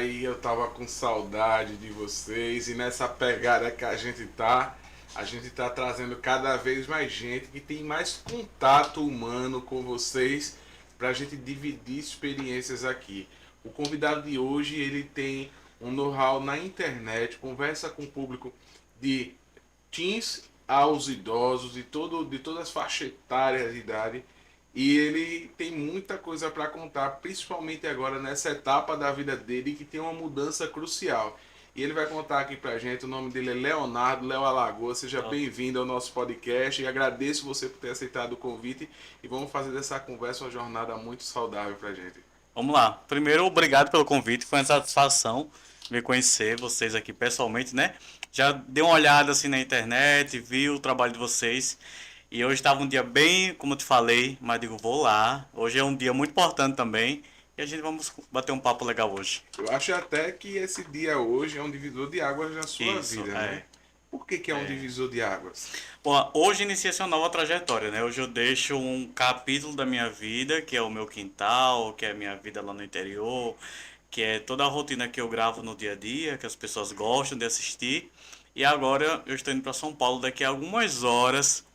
aí, eu tava com saudade de vocês e nessa pegada que a gente tá trazendo cada vez mais gente que tem mais contato humano com vocês pra gente dividir experiências aqui. O convidado de hoje, ele tem um know-how na internet, conversa com o público de teens aos idosos, de todas as faixas etárias de idade. E ele tem muita coisa para contar, principalmente agora nessa etapa da vida dele que tem uma mudança crucial. E ele vai contar aqui pra gente, o nome dele é Leonardo, Léo Alagoas. Seja Ó, bem-vindo ao nosso podcast e agradeço você por ter aceitado o convite e vamos fazer dessa conversa uma jornada muito saudável pra gente. vamos lá. Primeiro, obrigado pelo convite. Foi uma satisfação me conhecer vocês aqui pessoalmente, né? Já dei uma olhada assim na internet, vi o trabalho de vocês. E hoje estava um dia bem, como eu te falei, mas digo, vou lá. Hoje é um dia muito importante também. E a gente vamos bater um papo legal hoje. Eu acho até que esse dia hoje é um divisor de águas na sua Isso, vida, né? Por que é um divisor de águas? Bom, hoje inicia essa nova trajetória, né? Hoje eu deixo um capítulo da minha vida, que é o meu quintal, que é a minha vida lá no interior, que é toda a rotina que eu gravo no dia a dia, que as pessoas gostam de assistir. E agora eu estou indo para São Paulo daqui a algumas horas.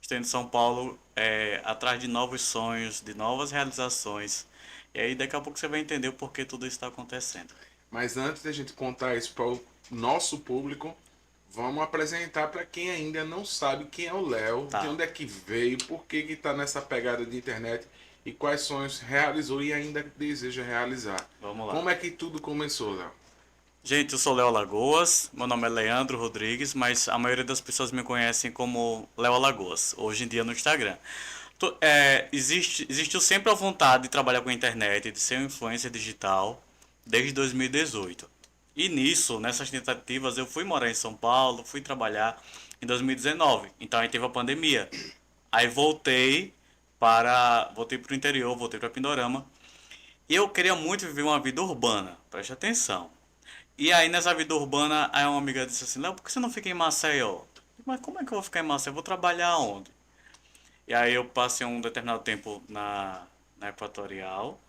Estou indo em São Paulo atrás de novos sonhos, de novas realizações. E aí daqui a pouco você vai entender o porquê tudo isso está acontecendo. Mas antes da gente contar isso para o nosso público, vamos apresentar para quem ainda não sabe quem é o Léo, de Tá, onde é que veio, por que está nessa pegada de internet e quais sonhos realizou e ainda deseja realizar. vamos lá. Como é que tudo começou, Léo? Gente, eu sou Léo Alagoas, meu nome é Leandro Rodrigues, mas a maioria das pessoas me conhecem como Léo Alagoas, hoje em dia no Instagram. Existiu sempre a vontade de trabalhar com a internet, de ser um influencer digital, desde 2018. E nisso, nessas tentativas, eu fui morar em São Paulo, fui trabalhar em 2019. Então aí teve a pandemia. Aí voltei para o interior, voltei para Pindorama. E eu queria muito viver uma vida urbana, preste atenção. E aí nessa vida urbana, aí uma amiga disse assim, Léo, por que você não fica em Maceió? Mas como é que eu vou ficar em Maceió? Eu vou trabalhar onde? E aí eu passei um determinado tempo na Equatorial.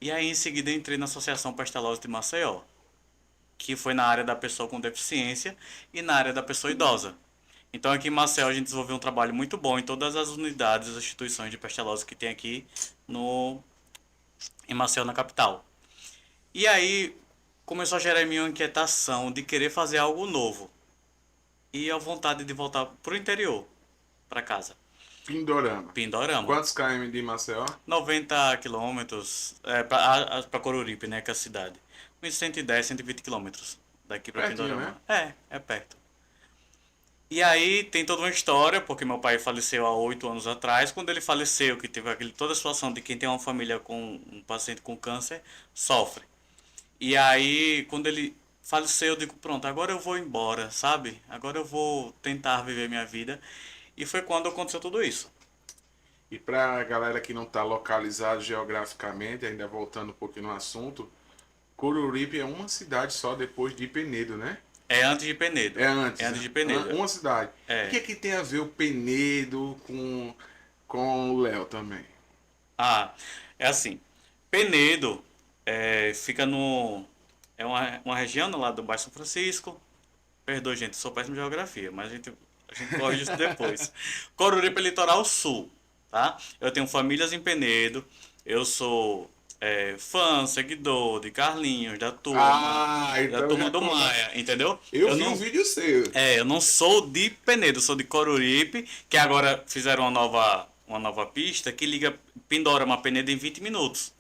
E aí em seguida entrei na Associação Pestalozzi de Maceió, que foi na área da pessoa com deficiência e na área da pessoa idosa. Então aqui em Maceió a gente desenvolveu um trabalho muito bom em todas as unidades, as instituições de Pestalozzi que tem aqui no, em Maceió, na capital. E aí começou a gerar em mim uma inquietação de querer fazer algo novo e a vontade de voltar pro interior, para casa. Pindorama. Pindorama. Quantos km de Maceió? 90 quilômetros para Coruripe, né, que é a cidade. Uns 110, 120 quilômetros daqui para Pertinho, né? Pindorama. É perto. E aí tem toda uma história, porque meu pai faleceu há 8 anos atrás. Quando ele faleceu, que teve toda a situação de quem tem uma família com um paciente com câncer, sofre. E aí, quando ele faleceu, eu digo, pronto, agora eu vou embora, sabe? Agora eu vou tentar viver minha vida. E foi quando aconteceu tudo isso. E para a galera que não está localizada geograficamente, ainda voltando um pouquinho no assunto, Coruripe é uma cidade só depois de Penedo, né? É antes de Penedo. É antes, É antes né? de Penedo. Uma cidade. O É. que é que tem a ver o Penedo com o Léo também? Ah, é assim. Penedo fica no. É uma região lá do Baixo São Francisco. Perdoe, gente, sou péssimo em geografia, mas a gente corrige isso depois. Coruripe é litoral sul, tá? Eu tenho famílias em Penedo. Eu sou fã, seguidor de Carlinhos, Ah, da então turma já do começa. Maia, entendeu? Eu Eu vi um não, vídeo seu. eu não sou de Penedo, sou de Coruripe, que agora fizeram uma nova pista que liga Pindorama a Penedo em 20 minutos.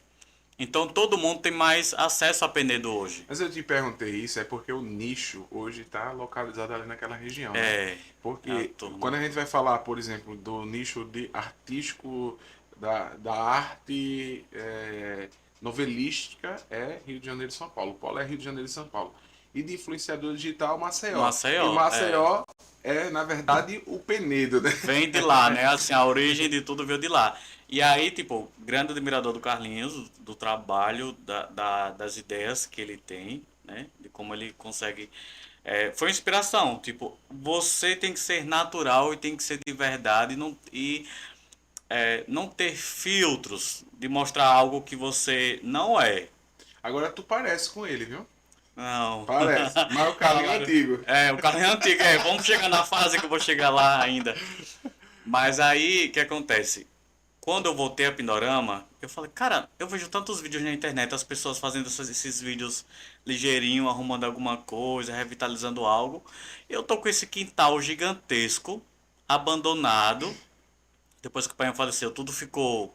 Então todo mundo tem mais acesso a Penedo hoje. Mas eu te perguntei isso, é porque o nicho hoje está localizado ali naquela região, né? A Porque turma. quando a gente vai falar, por exemplo, do nicho de artístico, da arte novelística, é Rio de Janeiro e São Paulo. O polo é Rio de Janeiro e São Paulo. E de influenciador digital, Maceió. E Maceió, Maceió é, na verdade, o Penedo, né? vem de lá, né? Assim, a origem de tudo veio de lá. E aí, tipo, grande admirador do Carlinhos, do trabalho, das ideias que ele tem, né? De como ele consegue. Foi inspiração. Tipo, você tem que ser natural e tem que ser de verdade e não ter filtros de mostrar algo que você não é. Agora tu parece com ele, viu? Não. Parece. Mas o Carlinhos é antigo. É, o carro é antigo, é. Vamos chegar na fase que eu vou chegar lá ainda. Mas aí, o que acontece? Quando eu voltei a Pindorama, eu falei, cara, eu vejo tantos vídeos na internet, as pessoas fazendo esses vídeos ligeirinho, arrumando alguma coisa, revitalizando algo. Eu tô com esse quintal gigantesco, abandonado. Depois que o pai faleceu, tudo ficou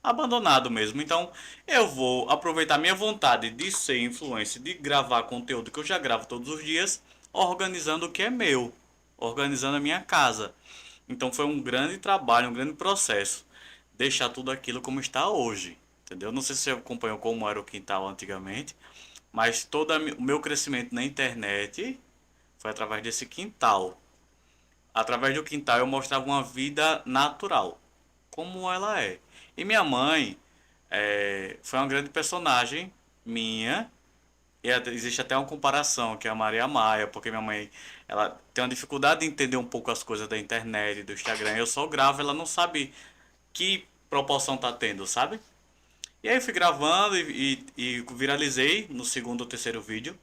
abandonado mesmo. Então, eu vou aproveitar minha vontade de ser influencer, de gravar conteúdo que eu já gravo todos os dias, organizando o que é meu, organizando a minha casa. Então, foi um grande trabalho, um grande processo deixar tudo aquilo como está hoje, entendeu? Não sei se você acompanhou como era o quintal antigamente, mas todo o meu crescimento na internet foi através desse quintal. Através do quintal eu mostrava uma vida natural, como ela é. E minha mãe foi uma grande personagem minha. E existe até uma comparação, que é a Maria Maia, porque minha mãe ela tem uma dificuldade de entender um pouco as coisas da internet, do Instagram. Eu só gravo, ela não sabe que proporção tá tendo, sabe? E aí eu fui gravando e viralizei no segundo ou terceiro vídeo.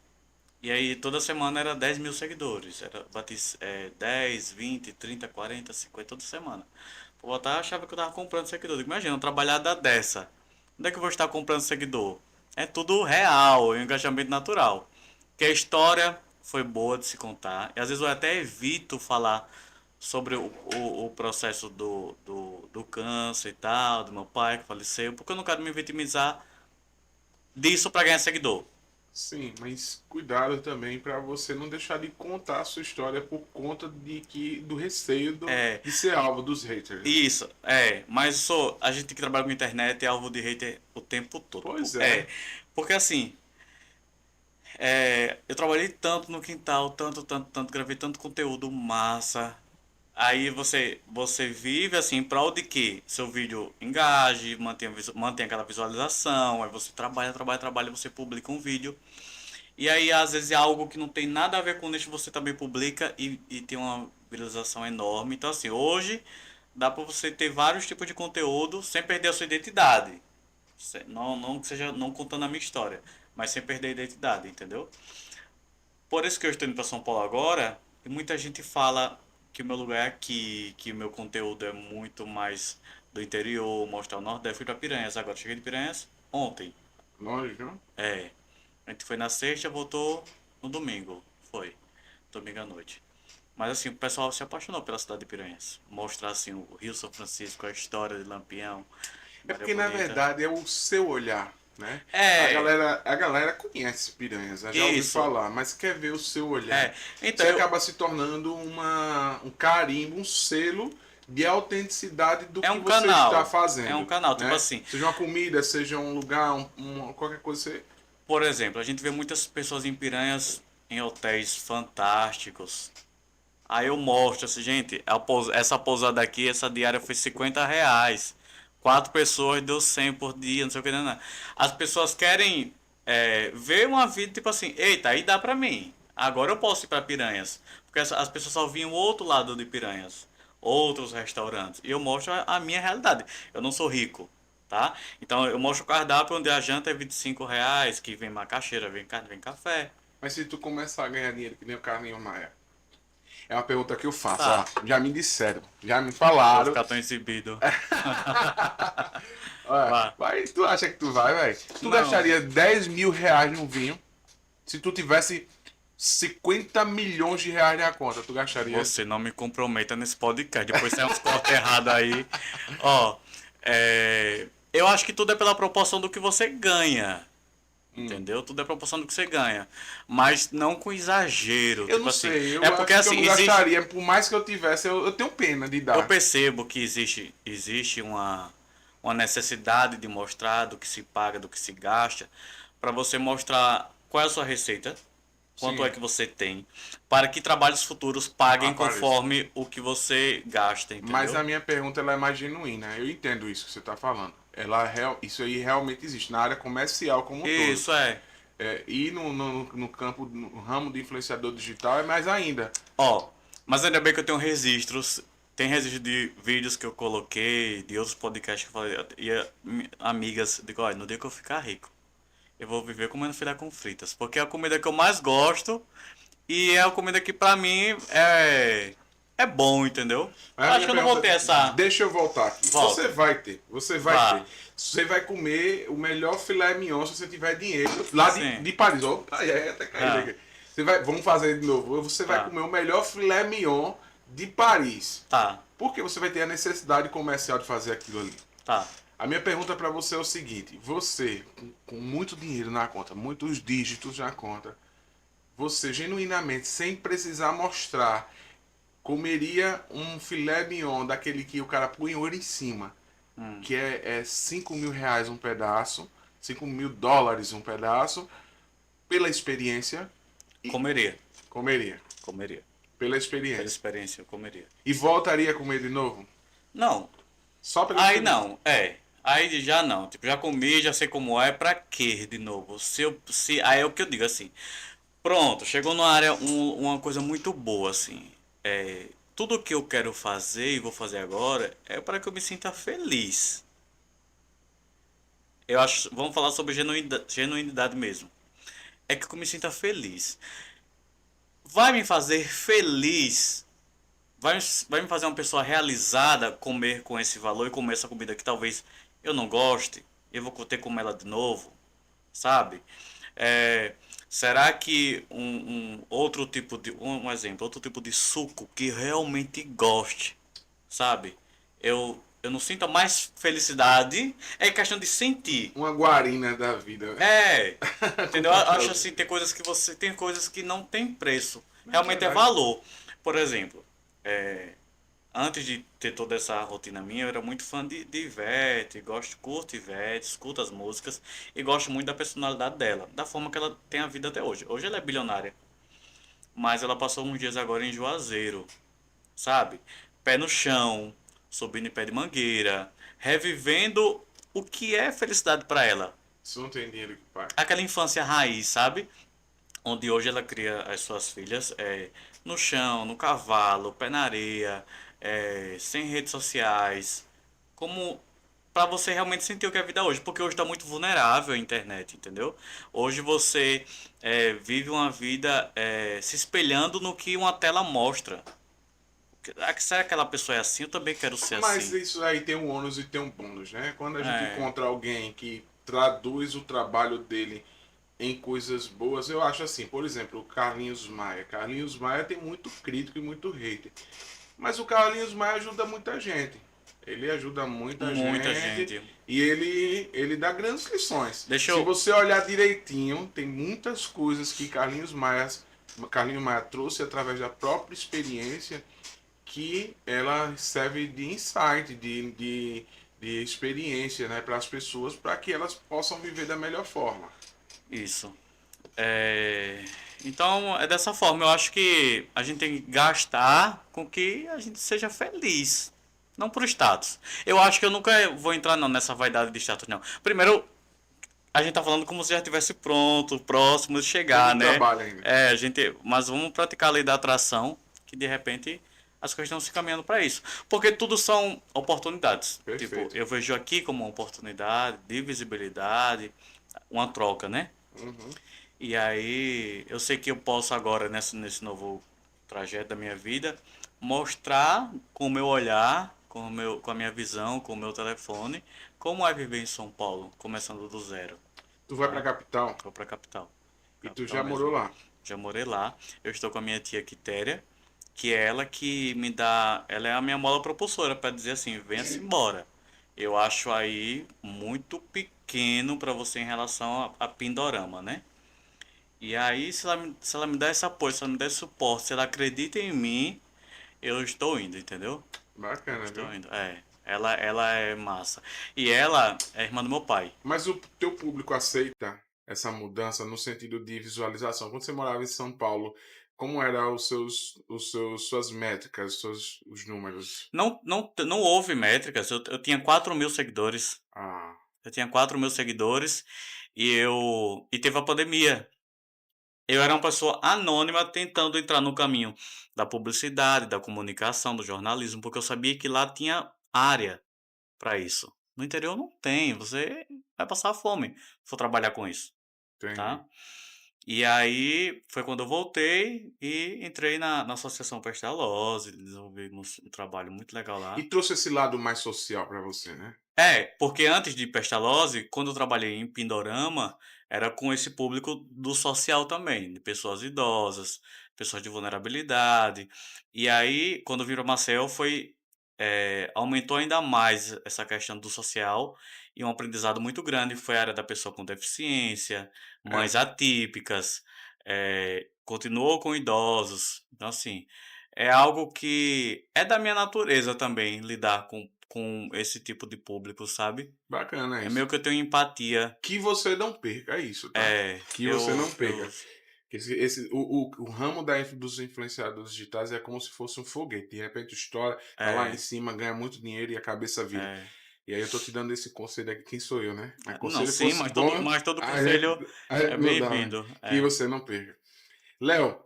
E aí toda semana era 10 mil seguidores. Era, bati 10, 20, 30, 40, 50 toda semana. Por botar, achava que eu tava comprando seguidor. Digo, imagina, uma trabalhada dessa. Onde é que eu vou estar comprando seguidor? É tudo real, é um engajamento natural. Que a história foi boa de se contar. E às vezes eu até evito falar sobre o processo do câncer e tal, do meu pai que faleceu, porque eu não quero me vitimizar disso para ganhar seguidor. Sim, mas cuidado também para você não deixar de contar a sua história por conta de que do receio É, de ser alvo dos haters, né? isso, mas a gente que trabalha com internet é alvo de hater o tempo todo. Pois é. Porque assim, eu trabalhei tanto no quintal, tanto, tanto, tanto, gravei tanto conteúdo massa. Aí você vive assim em prol de que seu vídeo engaje, mantenha aquela visualização, aí você trabalha, trabalha, trabalha, você publica um vídeo. E aí às vezes é algo que não tem nada a ver com isso, você também publica e tem uma visualização enorme. Então assim, hoje dá pra você ter vários tipos de conteúdo sem perder a sua identidade. Não que seja não contando a minha história, mas sem perder a identidade, entendeu? Por isso que eu estou indo para São Paulo agora, e muita gente fala que o meu lugar é aqui, que o meu conteúdo é muito mais do interior, mostrar o Nordeste. Fui para Piranhas agora, cheguei de Piranhas ontem. Longe, viu? É, a gente foi na sexta, voltou no domingo. Foi, domingo à noite. Mas assim, o pessoal se apaixonou pela cidade de Piranhas. Mostrar assim o Rio São Francisco, a história de Lampião, É Maria porque na Bonita. verdade é o seu olhar, né? É, A galera conhece Piranhas, já ouviu isso. falar, mas quer ver o seu olhar. É, então Você eu, acaba se tornando um carimbo, um selo de autenticidade do é que um você está canal. É um fazendo, canal, tipo né? assim. Seja uma comida, seja um lugar, qualquer coisa. Você... Por exemplo, a gente vê muitas pessoas em Piranhas em hotéis fantásticos. Aí eu mostro assim, gente, essa pousada aqui, essa diária foi R$ 50. Quatro pessoas deu 100 por dia, não sei o que, não, não. As pessoas querem ver uma vida tipo assim, eita, aí dá pra mim. Agora eu posso ir pra Piranhas. Porque as pessoas só viam o outro lado de Piranhas. Outros restaurantes. E eu mostro a minha realidade. Eu não sou rico, tá? Então eu mostro o cardápio onde a janta é R$ 25, que vem macaxeira, vem carne, vem café. Mas se tu começar a ganhar dinheiro que nem o Carlinhos Maia, é uma pergunta que eu faço, ó. Tá, Já me disseram, já me vou falaram. ficar tão exibido. Olha, Vá. vai, tu acha que tu vai, velho? Tu Não. gastaria 10 mil reais num vinho se tu tivesse 50 milhões de reais na conta, tu gastaria? Você não me comprometa nesse podcast. Depois sai uns cortes errados aí. Ó, eu acho que tudo é pela proporção do que você ganha. Entendeu? Tudo é proporção do que você ganha. Mas não com exagero. Eu Tipo não assim. sei, É eu porque acho que eu assim, não existe. gastaria, por mais que eu tivesse, eu tenho pena de Eu dar. percebo que existe uma necessidade de mostrar do que se paga, do que se gasta, para você mostrar qual é a sua receita, quanto é Sim, que você tem, para que trabalhos futuros paguem apareça. conforme o que você gasta, Mas entendeu? a minha pergunta ela é mais genuína. Eu entendo isso que você está falando. Isso aí realmente existe na área comercial como um todo. Isso é. E no campo, no ramo de influenciador digital é mais ainda. Ó, mas ainda bem que eu tenho registros. Tem registro de vídeos que eu coloquei, de outros podcasts que eu falei, e amigas, digo, olha, no dia que eu ficar rico, eu vou viver comendo filé com fritas, porque é a comida que eu mais gosto e é a comida que pra mim é bom, entendeu? Mas Eu a acho minha que eu não vou pergunta, ter essa deixa eu voltar aqui. Você volta. vai ter, você vai ter. Vá. Você vai comer o melhor filé mignon se você tiver dinheiro. Lá Sim. de Paris, ó, ai, ai, até cair Ah, aqui. Você vai, vamos fazer de novo. Você vai tá. comer o melhor filé mignon de Paris. Tá. Porque você vai ter a necessidade comercial de fazer aquilo ali. Tá. A minha pergunta para você é o seguinte: você, com muito dinheiro na conta, muitos dígitos na conta, você genuinamente, sem precisar mostrar, comeria um filé mignon daquele que o cara põe ouro em cima, Hum. que é 5 mil reais um pedaço, 5 mil dólares um pedaço, pela experiência, e Comeria. comeria. Comeria. Pela Pela experiência. experiência, eu comeria. E voltaria a comer de novo? Não. Só pela Aí experiência. não. É. Aí já não. Tipo, já comi, já sei como é. Pra quê de novo? Aí é o que eu digo assim. Pronto, chegou numa área, uma coisa muito boa, assim. É, tudo que eu quero fazer e vou fazer agora é para que eu me sinta feliz. Eu acho, vamos falar sobre genuinidade mesmo. É que eu me sinta feliz. Vai me fazer feliz, vai me fazer uma pessoa realizada comer com esse valor e comer essa comida que talvez eu não goste, eu vou ter que comer ela de novo, sabe? É, será que um outro tipo de um exemplo, outro tipo de suco que realmente goste, sabe? Eu não sinto mais felicidade, é questão de sentir. Uma guarina da vida. É, Com entendeu? Eu acho cacau. assim, tem coisas que não tem preço, Não é realmente é verdade. valor. Por exemplo, é, antes de ter toda essa rotina minha, eu era muito fã de Ivete, curto Ivete, escuto as músicas e gosto muito da personalidade dela, da forma que ela tem a vida até hoje. Hoje ela é bilionária, mas ela passou uns dias agora em Juazeiro, sabe? Pé no chão, subindo em pé de mangueira, revivendo o que é felicidade para ela. Isso não tem dinheiro que pague. Aquela infância raiz, sabe? Onde hoje ela cria as suas filhas no chão, no cavalo, pé na areia, sem redes sociais, como para você realmente sentir o que é a vida hoje, porque hoje está muito vulnerável a internet, entendeu? Hoje você vive uma vida se espelhando no que uma tela mostra. Será que aquela pessoa é assim? Eu também quero ser Mas assim. isso aí tem um ônus e tem um bônus, né? Quando a gente É, encontra alguém que traduz o trabalho dele em coisas boas, eu acho assim, por exemplo, o Carlinhos Maia. Carlinhos Maia tem muito crítico e muito hater. Mas o Carlinhos Maia ajuda muita gente. Ele ajuda muita muita gente gente. e ele dá grandes lições. Deixa Se eu. você olhar direitinho, tem muitas coisas que Carlinhos Maia trouxe através da própria experiência que ela serve de insight, de experiência, né, para as pessoas, para que elas possam viver da melhor forma. Isso. É, então é dessa forma. Eu acho que a gente tem que gastar com que a gente seja feliz. Não por status. Eu acho que eu nunca vou entrar não, nessa vaidade de status, não. Primeiro, a gente tá falando como se já estivesse pronto, próximo de Tem chegar, muito né? trabalho ainda. Mas vamos praticar a lei da atração, que de repente as coisas estão se caminhando para isso. Porque tudo são oportunidades. Tipo, Perfeito. eu vejo aqui como uma oportunidade de visibilidade, uma troca, né? Uhum. E aí, eu sei que eu posso agora, nesse novo trajeto da minha vida, mostrar com o meu olhar, com a minha visão, com o meu telefone, como é viver em São Paulo, começando do zero, Tu vai para a né? capital Vou pra capital. e tu Capital já morou mesmo. lá. Já morei lá. Eu estou com a minha tia Quitéria, que é ela que me dá. Ela é a minha mola propulsora para dizer assim: venha-se embora. Eu acho aí muito pequeno para você em relação a Pindorama, né? E aí, se ela me dá esse apoio, se ela me dá esse suporte, se ela acredita em mim, eu estou indo, entendeu? Bacana, viu? Estou indo. É. Ela é massa. E ela é irmã do meu pai. Mas o teu público aceita essa mudança no sentido de visualização? Quando você morava em São Paulo, como eram suas métricas, os números? Não houve métricas. Eu tinha 4.000 seguidores. Ah, Eu tinha 4.000 seguidores e teve a pandemia. Eu era uma pessoa anônima tentando entrar no caminho da publicidade, da comunicação, do jornalismo, porque eu sabia que lá tinha área para isso. No interior não tem, você vai passar fome se for trabalhar com isso. Entendi. tá? E aí foi quando eu voltei e entrei na Associação Pestalozzi, desenvolvemos um trabalho muito legal E lá. trouxe esse lado mais social para você, né? É, porque antes de Pestalozzi, quando eu trabalhei em Pindorama, era com esse público do social também, de pessoas idosas, pessoas de vulnerabilidade. E aí, quando virou Maceió, aumentou ainda mais essa questão do social e um aprendizado muito grande foi a área da pessoa com deficiência, mães É, atípicas, continuou com idosos. Então, assim, é algo que é da minha natureza também lidar com esse tipo de público, sabe? bacana É isso. meio que eu tenho empatia. Que você não perca, é isso, tá? É, Que você não eu, perca. O ramo dos influenciadores digitais é como se fosse um foguete. De repente estoura, tá lá em é, cima, ganha muito dinheiro e a cabeça vira. é, E aí eu tô te dando esse conselho aqui, quem sou eu, né? Mas não, conselho sim, fosse bom, mas todo a gente, conselho a é gente não dá, né? bem-vindo. Que É. você não perca. Léo,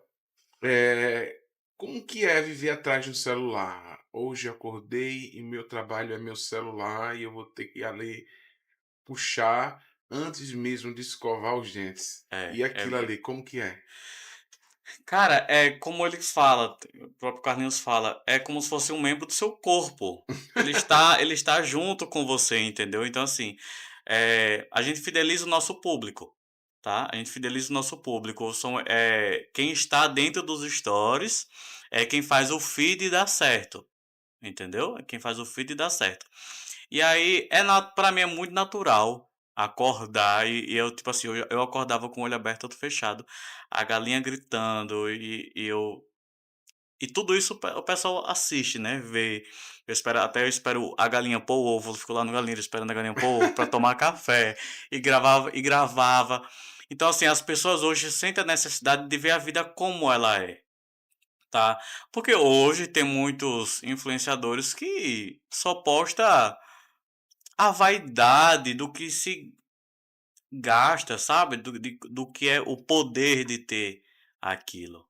é, como que é viver atrás de um celular? Hoje acordei e meu trabalho é meu celular e eu vou ter que ir ali puxar antes mesmo de escovar os dentes. É, E é, aquilo ali, como que é? cara, é como ele fala, o próprio Carlinhos fala, é como se fosse um membro do seu corpo. Ele está junto com você, entendeu? Então, assim, a gente fideliza o nosso público, tá? A gente fideliza o nosso público. Quem está dentro dos stories é quem faz o feed dar certo, entendeu? É quem faz o feed dar certo. E aí, pra mim é muito natural acordar e eu, tipo assim, eu acordava com o olho aberto, outro fechado, a galinha gritando e tudo isso o pessoal assiste, né, vê. Eu espero a galinha pôr o ovo, eu fico lá no galinheiro esperando a galinha pôr o ovo pra tomar café e gravava. Então, assim, as pessoas hoje sentem a necessidade de ver a vida como ela é, tá? Porque hoje tem muitos influenciadores que só posta a vaidade do que se gasta, sabe? Do que é o poder de ter aquilo.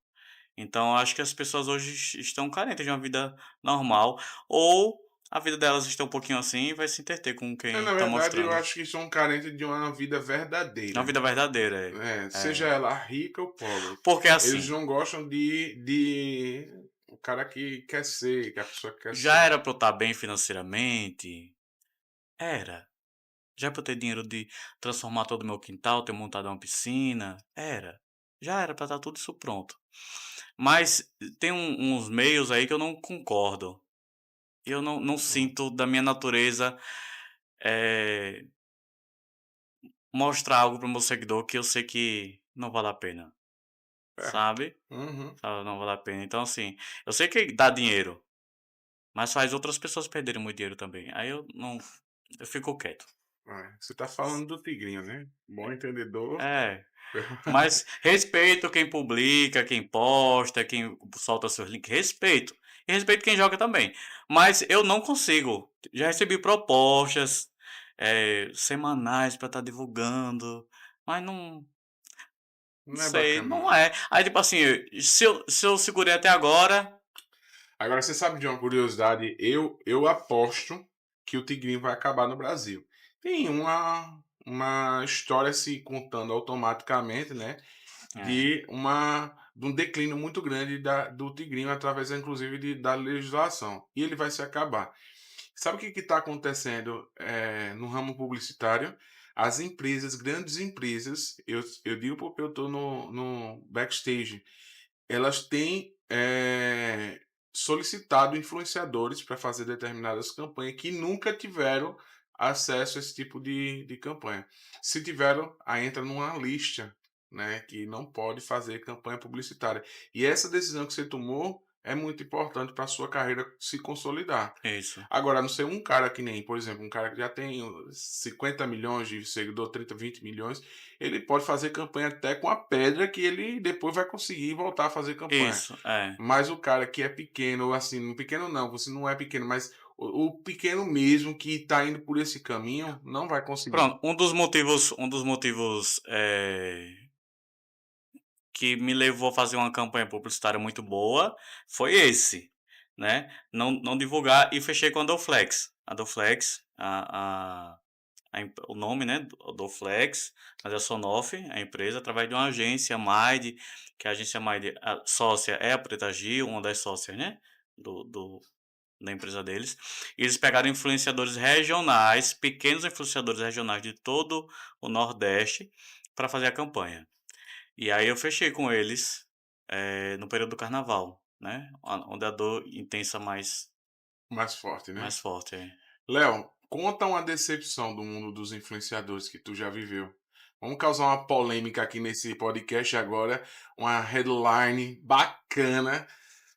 Então, eu acho que as pessoas hoje estão carentes de uma vida normal, ou a vida delas está um pouquinho assim e vai se entreter com quem Na está verdade, eu mostrando. acho que são carentes de uma vida É uma verdadeira. vida verdadeira, É, seja é. ela rica ou pobre. Porque Eles assim, não gostam de o cara que quer ser, que a pessoa quer já ser. era para eu estar bem financeiramente? Era. Já para eu ter dinheiro de transformar todo o meu quintal, ter montado uma piscina? Era. Já era para estar tudo isso pronto. Mas tem uns meios aí que eu não concordo. Eu não Hum, sinto da minha natureza eh, mostrar algo para o meu seguidor que eu sei que não vale a pena, é. sabe? Uhum. Sabe, não vale a pena. Então, assim, eu sei que dá dinheiro, mas faz outras pessoas perderem muito dinheiro também. Aí eu não. Eu fico quieto. É. Você tá falando do tigrinho, né? Bom entendedor. É. Mas respeito quem publica, quem posta, quem solta seus links, respeito. E respeito quem joga também. Mas eu não consigo. Já recebi propostas semanais para estar divulgando, mas não Não é sei, bacana, não não. é. Aí tipo assim, se eu segurei até agora, Agora, você sabe de uma curiosidade? Eu aposto que o tigrinho vai acabar no Brasil. Tem uma história se contando automaticamente, né? é, De um declínio muito grande do tigrinho através, inclusive, da legislação. E ele vai se acabar. Sabe o que está acontecendo no ramo publicitário? As empresas, grandes empresas, eu digo porque eu estou no backstage, elas têm solicitado influenciadores para fazer determinadas campanhas que nunca tiveram acesso a esse tipo de campanha. Se tiveram, aí entra numa lista, né, que não pode fazer campanha publicitária. E essa decisão que você tomou é muito importante para a sua carreira se consolidar. isso. Agora, não ser um cara que nem, por exemplo, um cara que já tem 50 milhões de seguidor, 30, 20 milhões, ele pode fazer campanha até com a pedra que ele depois vai conseguir voltar a fazer campanha. Isso, é. Mas o cara que é pequeno, ou assim, pequeno não, você não é pequeno, mas o pequeno mesmo que está indo por esse caminho não vai conseguir. Pronto, um dos motivos que me levou a fazer uma campanha publicitária muito boa foi esse, né? Não divulgar e fechei com a Doflex. A Doflex, a o nome, né, do Flex, mas é Sonoff, a empresa, através de uma agência, Mind, que a agência Mind, a sócia é a Preta Gil, uma das sócias, né, do, da empresa deles. E eles pegaram influenciadores regionais, pequenos influenciadores regionais de todo o Nordeste, para fazer a campanha. E aí eu fechei com eles no período do carnaval, né? Onde a dor intensa Mais forte, né? mais forte. É. Léo, conta uma decepção do mundo dos influenciadores que tu já viveu. Vamos causar uma polêmica aqui nesse podcast agora, uma headline bacana,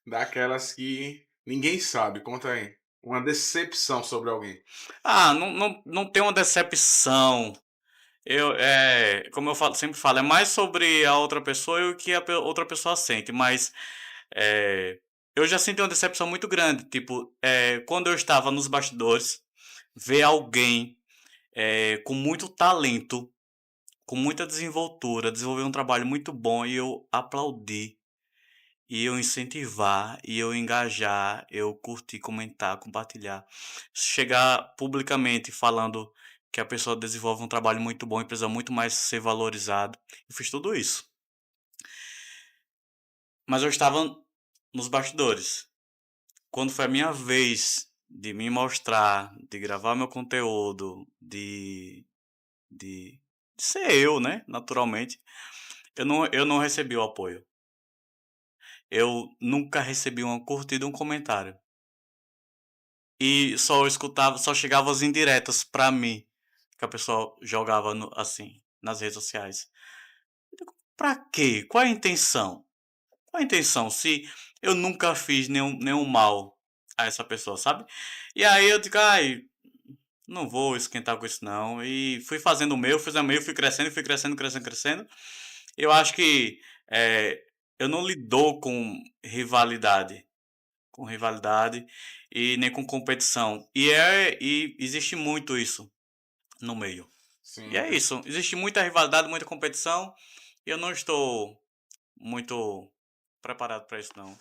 daquelas que ninguém sabe. Conta aí. Uma decepção sobre alguém. Ah, não tem uma decepção. Como eu sempre falo, é mais sobre a outra pessoa e o que a outra pessoa sente, mas é, eu já senti uma decepção muito grande. Tipo, quando eu estava nos bastidores, ver alguém com muito talento, com muita desenvoltura, desenvolver um trabalho muito bom e eu aplaudir, e eu incentivar, e eu engajar, eu curtir, comentar, compartilhar. Chegar publicamente falando que a pessoa desenvolve um trabalho muito bom e precisa muito mais ser valorizado. Eu fiz tudo isso. Mas eu estava nos bastidores. Quando foi a minha vez de me mostrar, de gravar meu conteúdo, de ser eu, né? Naturalmente, eu não recebi o apoio. Eu nunca recebi uma curtida, um comentário. E só eu escutava, só chegavam as indiretas pra mim, que a pessoa jogava assim, nas redes sociais. Eu digo, pra quê? Qual é a intenção? Qual é a intenção? Se eu nunca fiz nenhum mal a essa pessoa, sabe? E aí eu digo, ai, não vou esquentar com isso não. E fui fazendo o meu, fiz o meu, fui crescendo, crescendo, crescendo. Eu acho que eu não lido com rivalidade e nem com competição. E existe muito isso no meio. E Sim, é isso. Existe muita rivalidade, muita competição. E eu não estou muito preparado para isso, não.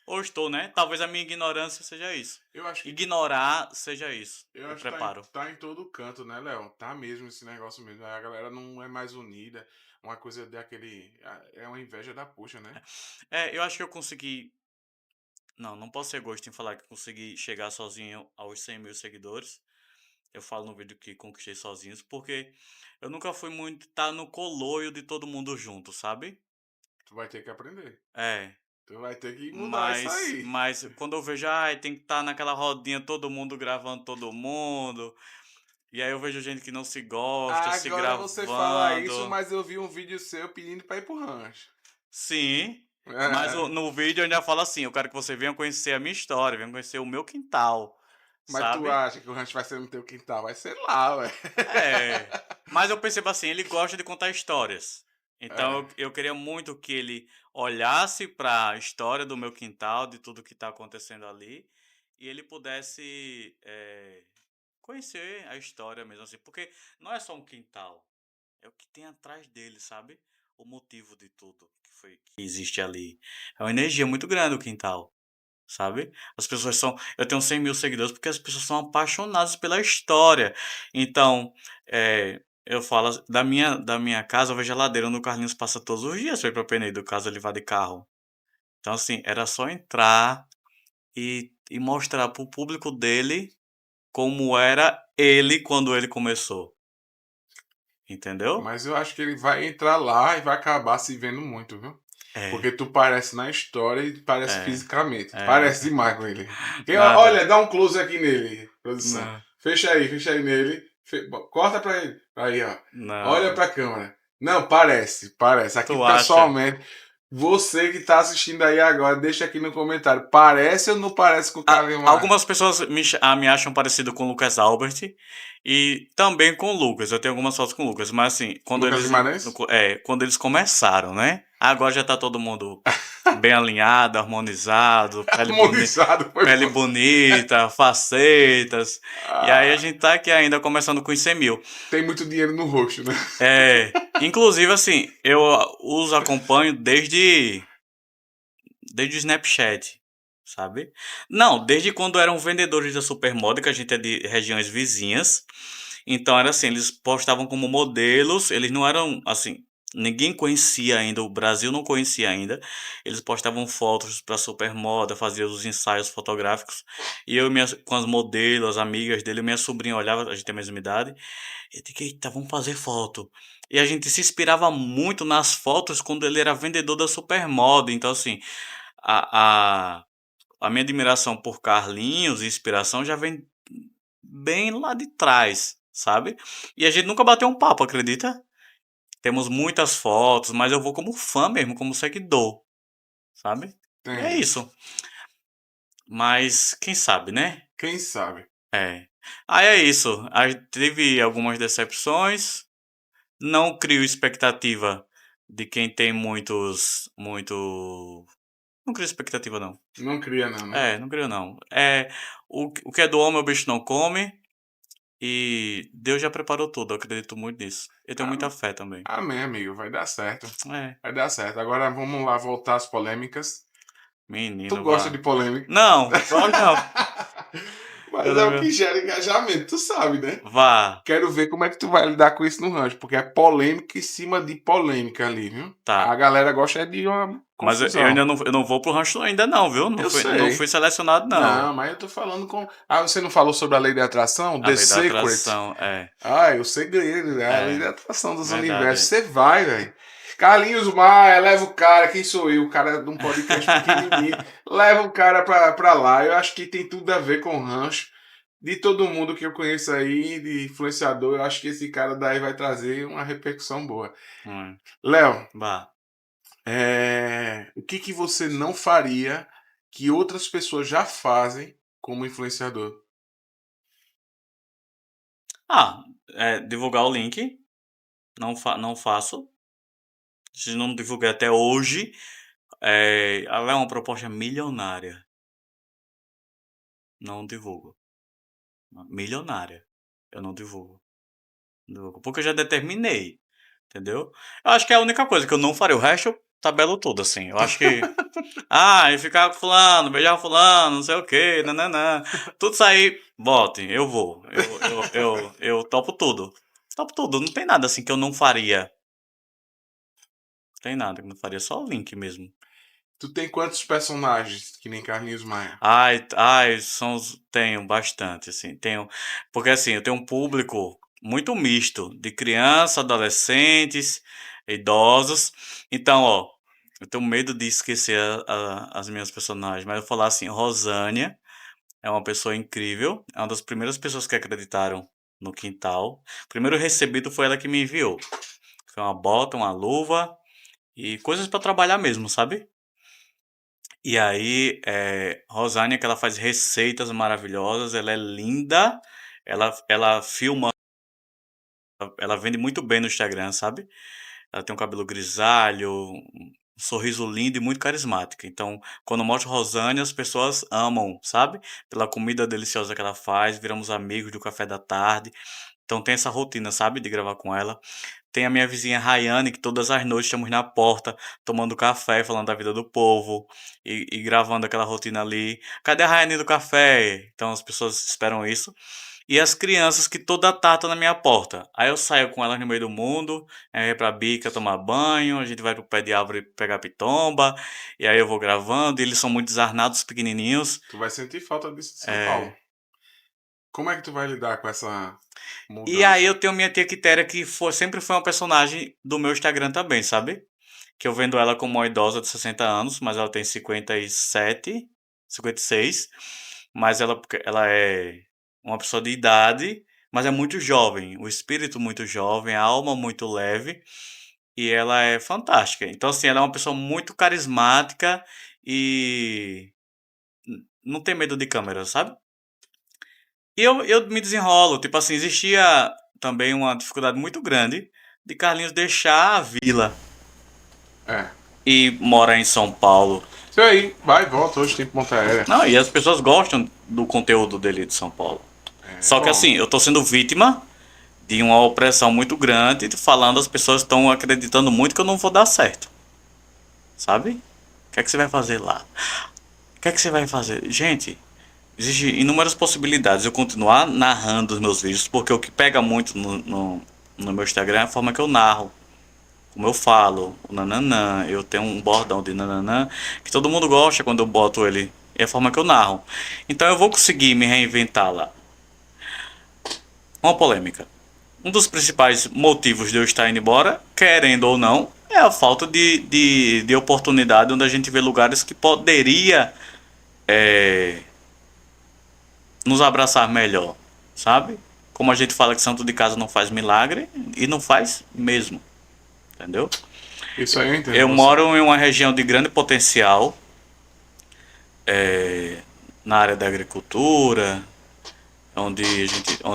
Ou estou, né? Talvez a minha ignorância seja isso. eu acho que Ignorar seja isso. eu O acho que preparo. tá em todo canto, né, Léo? Tá mesmo esse negócio mesmo. A galera não é mais unida. Uma coisa daquele. É uma inveja da puxa, né? Eu acho que eu consegui. Não posso ser egoísta em falar que consegui chegar sozinho aos 100 mil seguidores. Eu falo no vídeo que conquistei sozinhos, porque eu nunca fui muito estar no coloio de todo mundo junto, sabe? Tu vai ter que aprender. É, Tu vai ter que mudar isso mas, aí. mas quando eu vejo, ai, tem que estar naquela rodinha, todo mundo gravando todo mundo, e aí eu vejo gente que não se gosta, se Agora você fala isso, gravando. mas eu vi um vídeo seu pedindo pra ir pro rancho. Sim, mas É, no vídeo eu ainda falo assim, eu quero que você venha conhecer a minha história, venha conhecer o meu quintal, mas tu sabe? acha que o rancho vai ser no teu quintal? Vai ser lá, ué. É, mas eu percebo assim, ele gosta de contar histórias. Então É. eu queria muito que ele olhasse para a história do meu quintal, de tudo que está acontecendo ali, e ele pudesse conhecer a história mesmo assim, porque não é só um quintal, é o que tem atrás dele, sabe? O motivo de tudo que existe ali. É uma energia muito grande o quintal, sabe? As pessoas são. Eu tenho 100 mil seguidores porque as pessoas são apaixonadas pela história. Então, eu falo da minha casa, eu vejo a ladeira onde o Carlinhos passa todos os dias para ir pra Penedo, caso ele vá de carro. Então, assim, era só entrar e mostrar pro público dele como era ele quando ele começou. Entendeu? Mas eu acho que ele vai entrar lá e vai acabar se vendo muito, viu? É, Porque tu parece na história e parece é, fisicamente. é. Parece demais com ele. Nada. Olha, dá um close aqui nele, produção. Não, Fecha aí nele. Corta pra ele. Aí, ó. Olha não. pra câmera. Não, parece. Aqui Tu acha? pessoalmente, você que tá assistindo aí agora, deixa aqui no comentário. Parece ou não parece com o Calimar? Algumas pessoas me acham parecido com o Lucas Albert e também com o Lucas. Eu tenho algumas fotos com o Lucas, mas assim, Lucas Guimarães? quando eles começaram, né? Agora já tá todo mundo bem alinhado, harmonizado, Harmonizado, foi pele bom. bonita, facetas. E aí a Ah, gente tá aqui ainda começando com os 100 mil. tem muito dinheiro no rosto, né? Inclusive assim, eu os acompanho desde o Snapchat, sabe? Não, desde quando eram vendedores da Supermoda, que a gente é de regiões vizinhas. Então era assim, eles postavam como modelos, eles não eram assim, ninguém conhecia ainda, o Brasil não conhecia ainda. Eles postavam fotos para Supermoda, faziam os ensaios fotográficos. E eu e com as modelos, as amigas dele, minha sobrinha olhava, a gente tem a mesma idade, e eu disse, eita, vamos fazer foto. E a gente se inspirava muito nas fotos quando ele era vendedor da Supermoda. Então, assim, a, a, a minha admiração por Carlinhos e inspiração já vem bem lá de trás, sabe? E a gente nunca bateu um papo, acredita? Temos muitas fotos, mas eu vou como fã mesmo, como seguidor, sabe? E é Entendi. isso. Mas quem sabe, né? Quem sabe? É. Aí é isso. Aí teve algumas decepções. Não crio expectativa de quem tem muito. Não crio expectativa, não. Não cria não, né? Não crio, não. O que é do homem, o bicho não come. E Deus já preparou tudo, eu acredito muito nisso. Eu tenho muita Am- fé também. Amém, amigo. Vai dar certo. É, Vai dar certo. Agora vamos lá voltar às polêmicas. Tu menino, gosta de vá. polêmica? Não, só não. Eu Mas é não o que go- gera engajamento, tu sabe, né? Vá, Quero ver como é que tu vai lidar com isso no rancho, porque é polêmica em cima de polêmica ali, viu? A tá. galera gosta é de uma Mas eu confusão. ainda não, eu não vou pro rancho ainda não, viu? Eu Não fui sei. selecionado não. Não, mas eu tô falando com. Ah, você não falou sobre a lei da atração? A The lei da Secret? atração, Ah, o segredo, né? A lei é, da atração dos universos. verdade. Você vai, velho. Carlinhos Maia, leva o cara, quem sou eu? O cara de um podcast pequenininho. Leva o cara pra lá. Eu acho que tem tudo a ver com o rancho. De todo mundo que eu conheço aí, de influenciador, eu acho que esse cara daí vai trazer uma repercussão boa. Hum, Léo, vá. o que que você não faria que outras pessoas já fazem como influenciador? Divulgar o link, não faço. Se não divulguei até hoje, ela é uma proposta milionária. Não divulgo. Milionária. Eu não divulgo. Porque eu já determinei, entendeu? Eu acho que é a única coisa que eu não faria. O resto eu tabelo tudo, assim. Eu acho que. E ficar com fulano, beijar fulano, não sei o que, nananã. Tudo sair, bote, eu vou. Eu topo tudo. Topo tudo. Não tem nada assim que eu não faria. Não tem nada que eu não faria, só o link mesmo. Tu tem quantos personagens que nem Carlinhos Maia? Tenho bastante, assim. Porque assim, eu tenho um público muito misto, de crianças, adolescentes, idosos. Então, ó, eu tenho medo de esquecer as minhas personagens, mas eu vou falar assim, Rosânia é uma pessoa incrível, é uma das primeiras pessoas que acreditaram no quintal. O primeiro recebido foi ela que me enviou. Foi uma bota, uma luva e coisas para trabalhar mesmo, sabe? E aí, Rosânia, que ela faz receitas maravilhosas, ela é linda, ela filma, ela vende muito bem no Instagram, sabe? Ela tem um cabelo grisalho, um sorriso lindo e muito carismática. Então, quando eu mostro Rosânia, as pessoas amam, sabe? Pela comida deliciosa que ela faz, viramos amigos do café da tarde. Então tem essa rotina, sabe, de gravar com ela. Tem a minha vizinha Rayane, que todas as noites estamos na porta, tomando café, falando da vida do povo e gravando aquela rotina ali. Cadê a Rayane do café? Então as pessoas esperam isso. E as crianças que toda tarde estão na minha porta. Aí eu saio com elas no meio do mundo, aí pra bica tomar banho, a gente vai pro pé de árvore pegar pitomba, e aí eu vou gravando, e eles são muito desarnados, pequenininhos. Tu vai sentir falta disso de São Paulo. É, Como é que tu vai lidar com essa E aí mudança? eu tenho minha tia Quitéria que sempre foi uma personagem do meu Instagram também, sabe? Que eu vendo ela como uma idosa de 60 anos, mas ela tem 57, 56. Mas ela é uma pessoa de idade, mas é muito jovem. O espírito muito jovem, a alma muito leve. E ela é fantástica. Então, assim, ela é uma pessoa muito carismática e não tem medo de câmera, sabe? E eu me desenrolo. Tipo assim, existia também uma dificuldade muito grande de Carlinhos deixar a vila É. e morar em São Paulo. Isso aí, vai e volta, hoje tem ponta aérea. Não, e as pessoas gostam do conteúdo dele de São Paulo. É Só que bom. assim, eu tô sendo vítima de uma opressão muito grande, falando as pessoas estão acreditando muito que eu não vou dar certo. Sabe? O que é que você vai fazer lá? O que é que você vai fazer? Gente, Existem inúmeras possibilidades de eu continuar narrando os meus vídeos, porque o que pega muito no meu Instagram é a forma que eu narro. Como eu falo, o nananã, eu tenho um bordão de nananã que todo mundo gosta quando eu boto ele. É a forma que eu narro. Então eu vou conseguir me reinventar lá. Uma polêmica. Um dos principais motivos de eu estar indo embora, querendo ou não, é a falta de oportunidade onde a gente vê lugares que poderia é, nos abraçar melhor, sabe? Como a gente fala que santo de casa não faz milagre, e não faz mesmo, entendeu? Isso aí eu entendo Eu você. moro em uma região de grande potencial, na área da agricultura, onde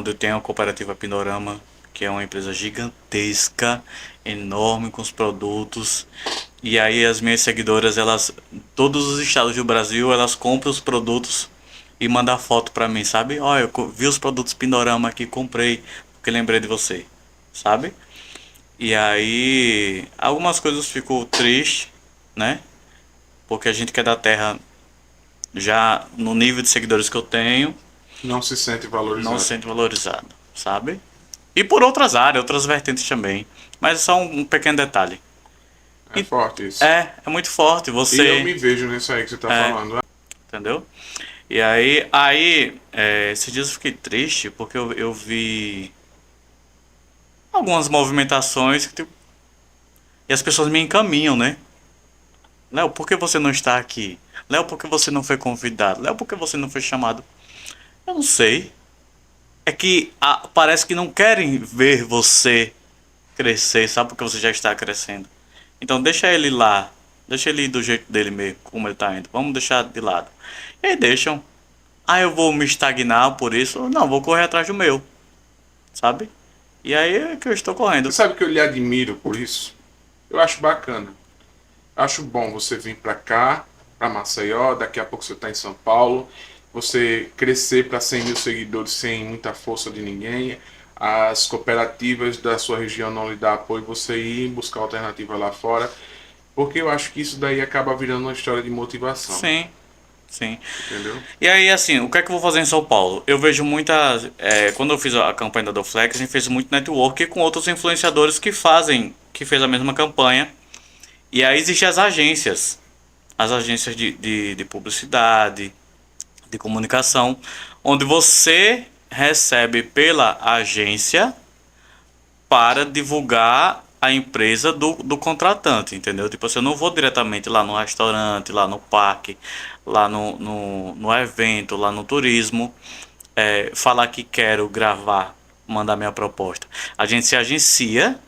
eu tenho a cooperativa Pindorama, que é uma empresa gigantesca, enorme com os produtos. E aí as minhas seguidoras, elas, todos os estados do Brasil, elas compram os produtos e mandam foto pra mim, sabe? Ó, vi os produtos Pindorama aqui, comprei, porque lembrei de você, sabe? E aí algumas coisas ficou triste, né? Porque a gente que é da terra, já no nível de seguidores que eu tenho, Não se sente não se valorizado. sente valorizado, sabe? E por outras áreas, outras vertentes também. Mas é só um pequeno detalhe. É E forte isso. é muito forte E eu você, me vejo nisso aí que você tá falando. entendeu? E aí, esses dias eu fiquei triste porque eu vi algumas movimentações que, tipo, e as pessoas me encaminham, né? Léo, por que você não está aqui? Léo, por que você não foi convidado? Léo, por que você não foi chamado? Eu não sei. É que parece que não querem ver você crescer, sabe? Porque você já está crescendo. Então deixa ele lá. Deixa ele ir do jeito dele mesmo, como ele tá indo. Vamos deixar de lado. E aí deixam. Ah, eu vou me estagnar por isso? Não, vou correr atrás do meu, sabe? E aí é que eu estou Você correndo. sabe que eu lhe admiro por isso? Eu acho bacana. Acho bom você vir para cá, para Maceió, daqui a pouco você está em São Paulo, você crescer para 100 mil seguidores sem muita força de ninguém, as cooperativas da sua região não lhe dão apoio, você ir buscar alternativa lá fora, porque eu acho que isso daí acaba virando uma história de motivação, Sim, sim. entendeu? E aí, assim, o que é que eu vou fazer em São Paulo? Eu vejo muita. Quando eu fiz a campanha da Doflex, a gente fez muito network com outros influenciadores que fez a mesma campanha. E aí existem as agências de publicidade, de comunicação, onde você recebe pela agência para divulgar a empresa do contratante, entendeu? Tipo assim, eu não vou diretamente lá no restaurante, lá no parque, lá no evento, lá no turismo, falar que quero gravar, mandar minha proposta. A gente se agencia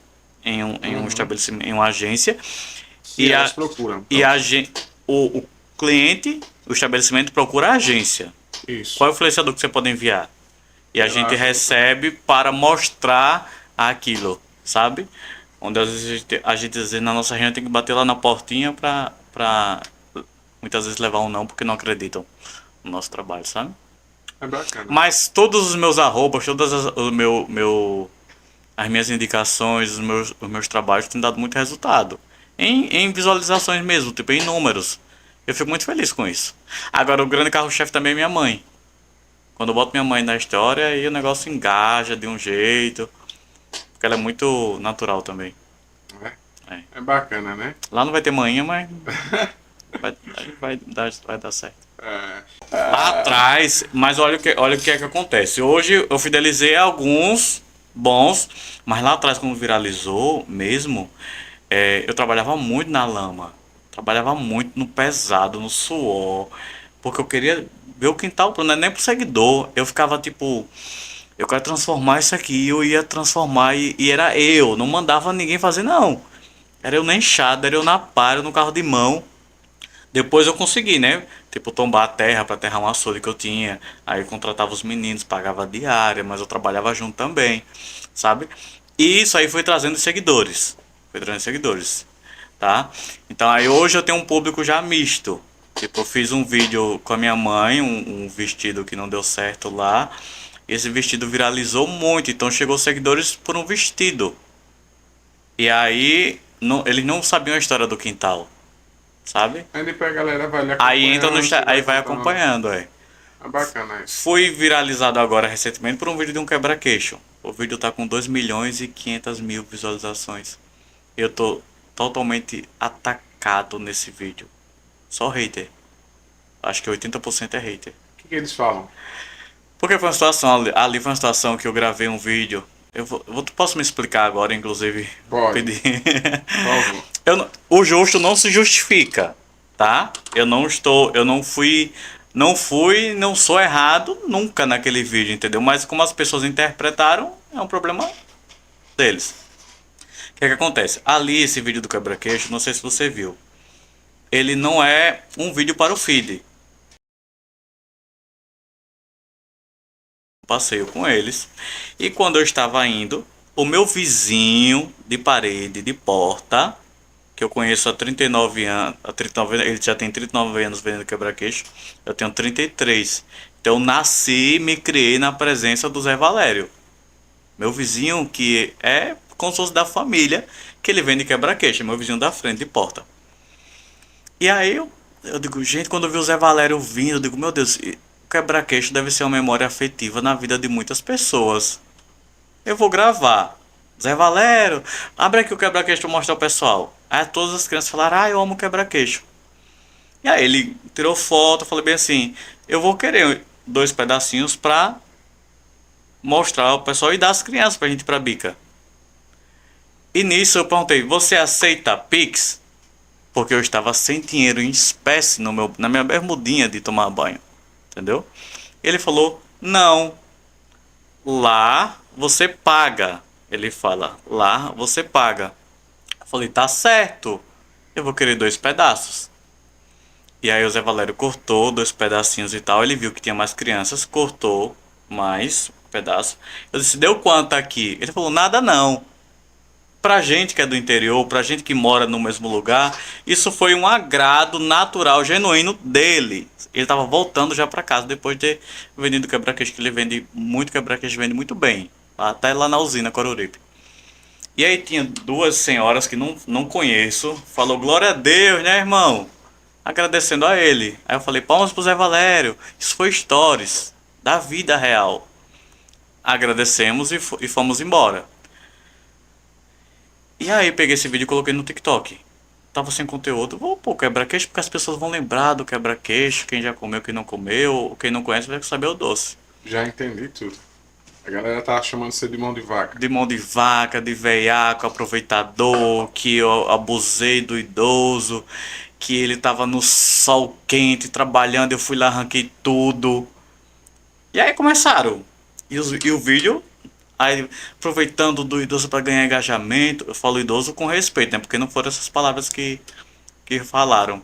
em um Uhum. estabelecimento, em uma agência, E e elas a, procuram, e a, pronto. gen- o cliente, o estabelecimento procura a agência. Isso. Qual é o influenciador que você pode enviar? E E a ela gente acha você. recebe para mostrar aquilo, sabe? Onde às vezes às vezes, na nossa região tem que bater lá na portinha pra muitas vezes levar um não porque não acreditam no nosso trabalho, sabe? É bacana. Mas todos os meus arrobas, as minhas indicações, os meus trabalhos têm dado muito resultado. Em visualizações mesmo, tipo em números. Eu fico muito feliz com isso. Agora, o grande carro-chefe também é minha mãe. Quando eu boto minha mãe na história, aí o negócio engaja de um jeito. Porque ela é muito natural também. É, É. é bacana, né? Lá não vai ter manhã, mas vai dar certo. É, Lá atrás, mas olha o que é que acontece. Hoje eu fidelizei alguns bons, mas lá atrás, quando viralizou mesmo, eu trabalhava muito na lama. Trabalhava muito no pesado, no suor. Porque eu queria ver o quintal, não é nem pro seguidor. Eu ficava tipo, eu quero transformar isso aqui. Eu ia transformar e era eu. Não mandava ninguém fazer, não. Era eu na enxada, era eu na pá, era eu no carro de mão. Depois eu consegui, né? Tipo, tombar a terra para aterrar um açude que eu tinha. Aí eu contratava os meninos, pagava diária, mas eu trabalhava junto também, sabe? E isso aí foi trazendo seguidores. Foi trazendo seguidores, tá? Então aí hoje eu tenho um público já misto. Tipo, eu fiz um vídeo com a minha mãe, um vestido que não deu certo lá. Esse vestido viralizou muito, então chegou seguidores por um vestido. E aí eles não sabiam a história do quintal, sabe? aí depois a galera vai lhe Aí entra no acompanhando, você aí vai vai contando. acompanhando, é. É bacana isso. Foi viralizado agora recentemente por um vídeo de um quebra-queixo. O vídeo tá com 2.500.000 visualizações. Eu tô totalmente atacado nesse vídeo. Só hater. Acho que 80% é hater. O que eles falam? Porque foi uma situação, ali foi uma situação que eu gravei um vídeo. Posso me explicar agora, inclusive? Pode, Pedir. por favor. O justo não se justifica, tá? Não sou errado nunca naquele vídeo, entendeu? Mas como as pessoas interpretaram, é um problema deles. O que é que acontece? Ali, esse vídeo do quebra-queixo, não sei se você viu. Ele não é um vídeo para o feed. Passeio com eles. E quando eu estava indo, o meu vizinho de parede, de porta, que eu conheço há 39 anos, ele já tem 39 anos vendendo quebra-queixo, eu tenho 33. Então eu nasci e me criei na presença do Zé Valério. Meu vizinho que é como se fosse da família, que ele vende quebra-queixo, meu vizinho da frente de porta. E aí eu digo, gente, quando eu vi o Zé Valério vindo, eu digo, meu Deus, o quebra-queixo deve ser uma memória afetiva na vida de muitas pessoas. Eu vou gravar. Zé Valério, abre aqui o quebra-queixo pra mostrar ao pessoal. Aí todas as crianças falaram, eu amo quebra-queixo. E aí ele tirou foto, eu falei bem assim, eu vou querer 2 pedacinhos pra mostrar ao pessoal e dar às crianças pra gente ir pra bica. E nisso eu perguntei, você aceita Pix? Porque eu estava sem dinheiro em espécie na minha bermudinha de tomar banho. Entendeu? Ele falou, não, lá você paga. Ele fala, lá você paga. Eu falei, tá certo. Eu vou querer 2 pedaços. E aí o Zé Valério cortou 2 pedacinhos e tal. Ele viu que tinha mais crianças, cortou mais pedaço. Eu disse, deu quanto aqui? Ele falou, nada não. Pra gente que é do interior, pra gente que mora no mesmo lugar, isso foi um agrado natural, genuíno dele. Ele tava voltando já pra casa depois de ter vendido quebra-queixo, que ele vende muito quebra-queixo, vende muito bem. Até lá na usina Coruripe. E aí tinha 2 senhoras que não conheço. Falou, glória a Deus, né, irmão? Agradecendo a ele. Aí eu falei, palmas pro Zé Valério. Isso foi stories da vida real. Agradecemos e fomos embora. E aí peguei esse vídeo e coloquei no TikTok. Tava sem conteúdo, vou pôr quebra-queixo porque as pessoas vão lembrar do quebra-queixo, quem já comeu, quem não comeu, quem não conhece vai saber o doce. Já entendi tudo. A galera tá chamando você de mão de vaca. De mão de vaca, de veiaco, aproveitador, que eu abusei do idoso, que ele tava no sol quente trabalhando, eu fui lá, arranquei tudo. E aí começaram. E o vídeo, aí aproveitando do idoso para ganhar engajamento, eu falo idoso com respeito, né? Porque não foram essas palavras que falaram.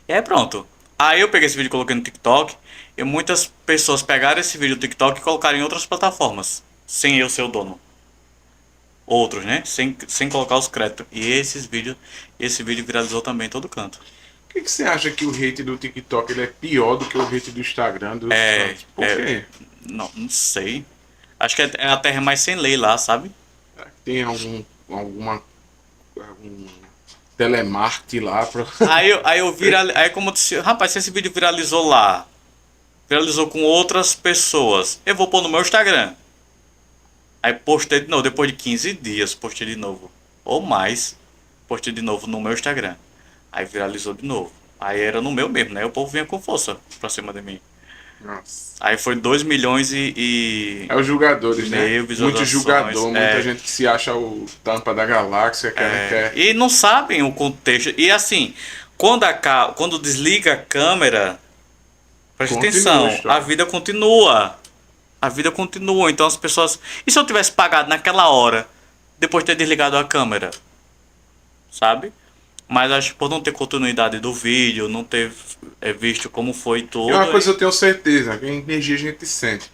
E aí pronto. Aí eu peguei esse vídeo e coloquei no TikTok. E muitas pessoas pegaram esse vídeo do TikTok e colocaram em outras plataformas. Sem eu ser o dono. Outros, né? Sem colocar os créditos. E esse vídeo viralizou também em todo canto. Por que você acha que o hate do TikTok ele é pior do que o hate do Instagram, dos cantos? Por quê? Não sei. Acho que é a terra mais sem lei lá, sabe? Tem algum telemarketing lá pra... Aí como eu disse, rapaz, se esse vídeo viralizou lá, viralizou com outras pessoas, eu vou pôr no meu Instagram. Aí postei de novo, depois de 15 dias, postei de novo. Ou mais, postei de novo no meu Instagram. Aí viralizou de novo. Aí era no meu mesmo, né? O povo vinha com força pra cima de mim. Nossa. Aí foi 2 milhões e É os jogadores, né? meio Muito visualizações. jogador, muita gente que se acha o tampa da galáxia, que não quer. E não sabem o contexto. E assim, quando desliga a câmera, preste Continua atenção, a história. a vida continua. A vida continua. Então as pessoas. E se eu tivesse pagado naquela hora, depois de ter desligado a câmera? Sabe? Mas acho que por não ter continuidade do vídeo, não ter visto como foi tudo. E uma coisa eu tenho certeza, que a energia a gente sente.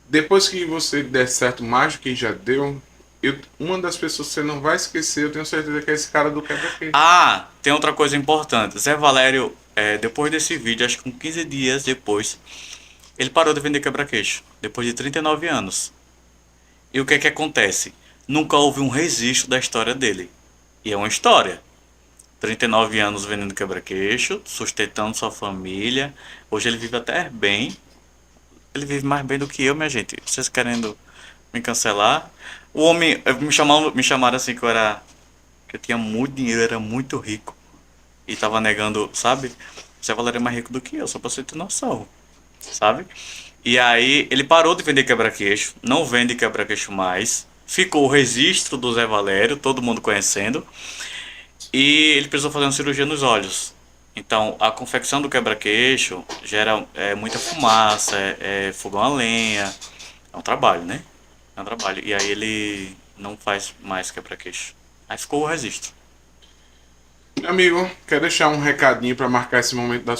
Depois que você der certo mais do que já deu, uma das pessoas que você não vai esquecer, eu tenho certeza que é esse cara do quebra-queixo. Ah, tem outra coisa importante. Zé Valério, depois desse vídeo, acho que com 15 dias depois, ele parou de vender quebra-queixo. Depois de 39 anos. E o que é que acontece? Nunca houve um registro da história dele. E é uma história. 39 anos vendendo quebra-queixo, sustentando sua família. Hoje ele vive até bem. Ele vive mais bem do que eu, minha gente. Vocês querendo me cancelar? O homem me chamaram assim que eu tinha muito dinheiro, era muito rico e tava negando, sabe? Você Valeria é mais rico do que eu, só pra você ter noção, sabe? E aí ele parou de vender quebra-queixo, não vende quebra-queixo mais. Ficou o registro do Zé Valério, todo mundo conhecendo. E ele precisou fazer uma cirurgia nos olhos. Então, a confecção do quebra-queixo gera muita fumaça, fogão a lenha. É um trabalho, né? É um trabalho. E aí ele não faz mais quebra-queixo. Aí ficou o registro. Meu amigo, quer deixar um recadinho para marcar esse momento da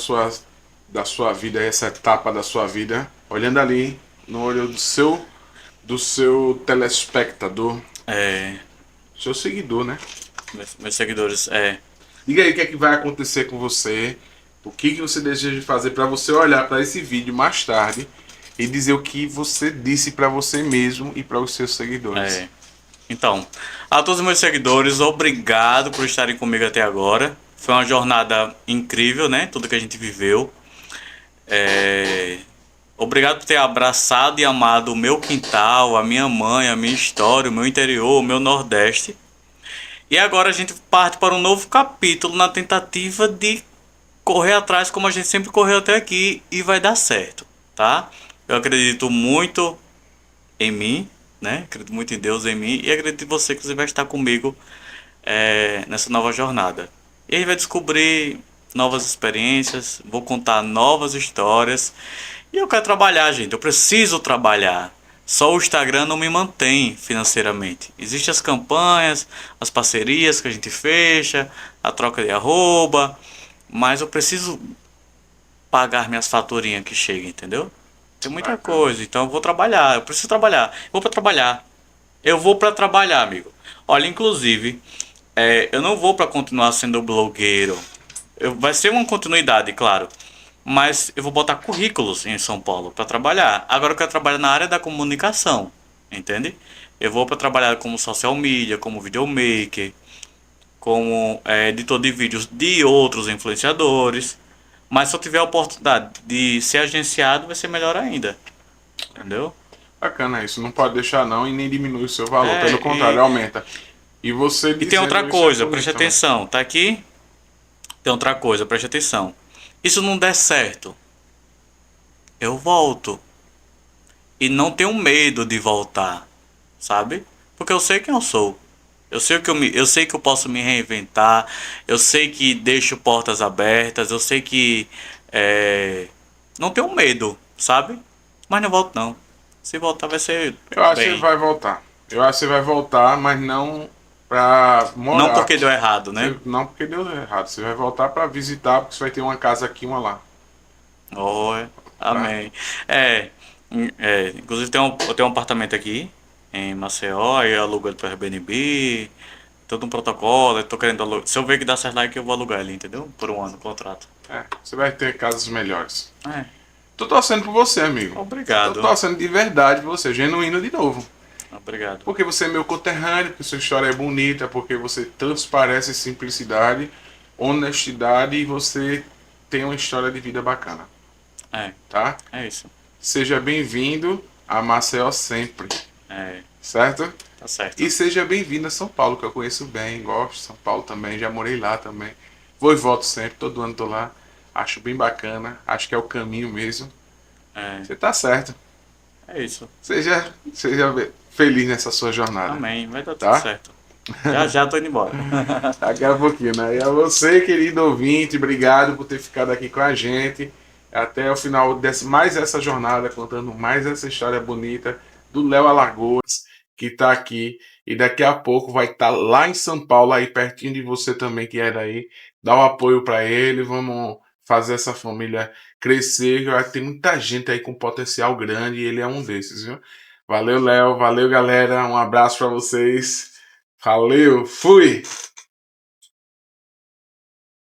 sua vida, essa etapa da sua vida, olhando ali no olho do seu telespectador, É, seu seguidor, né? meus seguidores, Diga aí o que é que vai acontecer com você, o que você deseja fazer para você olhar para esse vídeo mais tarde e dizer o que você disse para você mesmo e para os seus seguidores. é. Então, a todos os meus seguidores, obrigado por estarem comigo até agora. Foi uma jornada incrível, né? Tudo que a gente viveu. É, Obrigado por ter abraçado e amado o meu quintal, a minha mãe, a minha história, o meu interior, o meu Nordeste. E agora a gente parte para um novo capítulo na tentativa de correr atrás como a gente sempre correu até aqui e vai dar certo, tá? Eu acredito muito em mim, né? Acredito muito em Deus, em mim, e acredito em você que você vai estar comigo nessa nova jornada. E a gente vai descobrir novas experiências, vou contar novas histórias. E eu quero trabalhar, gente. Eu preciso trabalhar. Só o Instagram não me mantém financeiramente. Existem as campanhas, as parcerias que a gente fecha, a troca de arroba, mas eu preciso pagar minhas faturinhas que chegam, entendeu? Tem muita Bacana. coisa, então eu vou trabalhar, eu preciso trabalhar. Vou para trabalhar. Eu vou para trabalhar, amigo. Olha, inclusive, eu não vou para continuar sendo blogueiro. Vai ser uma continuidade, claro. Mas eu vou botar currículos em São Paulo para trabalhar. Agora eu quero trabalhar na área da comunicação, entende? Eu vou para trabalhar como social media, como videomaker, como editor de vídeos de outros influenciadores. Mas se eu tiver a oportunidade de ser agenciado, vai ser melhor ainda, entendeu? Bacana isso, não pode deixar não e nem diminui o seu valor, É, pelo contrário, e, aumenta. E você e tem outra dizendo isso é coisa, preste bonito também. atenção, tá aqui? Tem outra coisa, preste atenção. Isso não der certo, eu volto. E não tenho medo de voltar, sabe? Porque eu sei quem eu sou. Eu sei que eu posso me reinventar. Eu sei que deixo portas abertas. Eu sei que não tenho medo, sabe? Mas não volto não. Se voltar vai ser Eu acho que você bem. vai voltar. Eu acho que você vai voltar, mas não pra Não morar. porque deu errado, né? Não porque deu errado. Você vai voltar pra visitar, porque você vai ter uma casa aqui e uma lá. Oh, Tá? amém. É, inclusive eu tenho um apartamento aqui em Maceió, aí eu alugo ele para Airbnb, todo um protocolo, eu tô querendo alugar. Se eu ver que dá certo lá, é que eu vou alugar ele, entendeu? Por um ano, contrato. Você vai ter casas melhores. É, Tô torcendo por você, amigo. Tô obrigado. torcendo de verdade por você, genuíno de novo. Obrigado. Porque você é meu conterrâneo, porque sua história é bonita, porque você transparece simplicidade, honestidade e você tem uma história de vida bacana, É, tá? é isso. Seja bem-vindo a Maceió sempre, É, certo? tá certo. E seja bem-vindo a São Paulo, que eu conheço bem, gosto de São Paulo também, já morei lá também. Vou e volto sempre, todo ano tô lá. Acho bem bacana, acho que é o caminho mesmo. É, Você tá certo. é isso. Seja feliz nessa sua jornada, Amém. Vai dar tudo tá? certo. Já já tô indo embora. Daqui a pouquinho, né? E a você, querido ouvinte, obrigado por ter ficado aqui com a gente. Até o final desse, mais essa jornada, contando mais essa história bonita do Léo Alagoas, que está aqui. E daqui a pouco vai estar lá em São Paulo, aí pertinho de você também, que é daí. Dá um apoio para ele, vamos fazer essa família crescer. Vai ter muita gente aí com potencial grande e ele é um desses, viu? Valeu, Léo. Valeu, galera. Um abraço para vocês. Valeu, fui!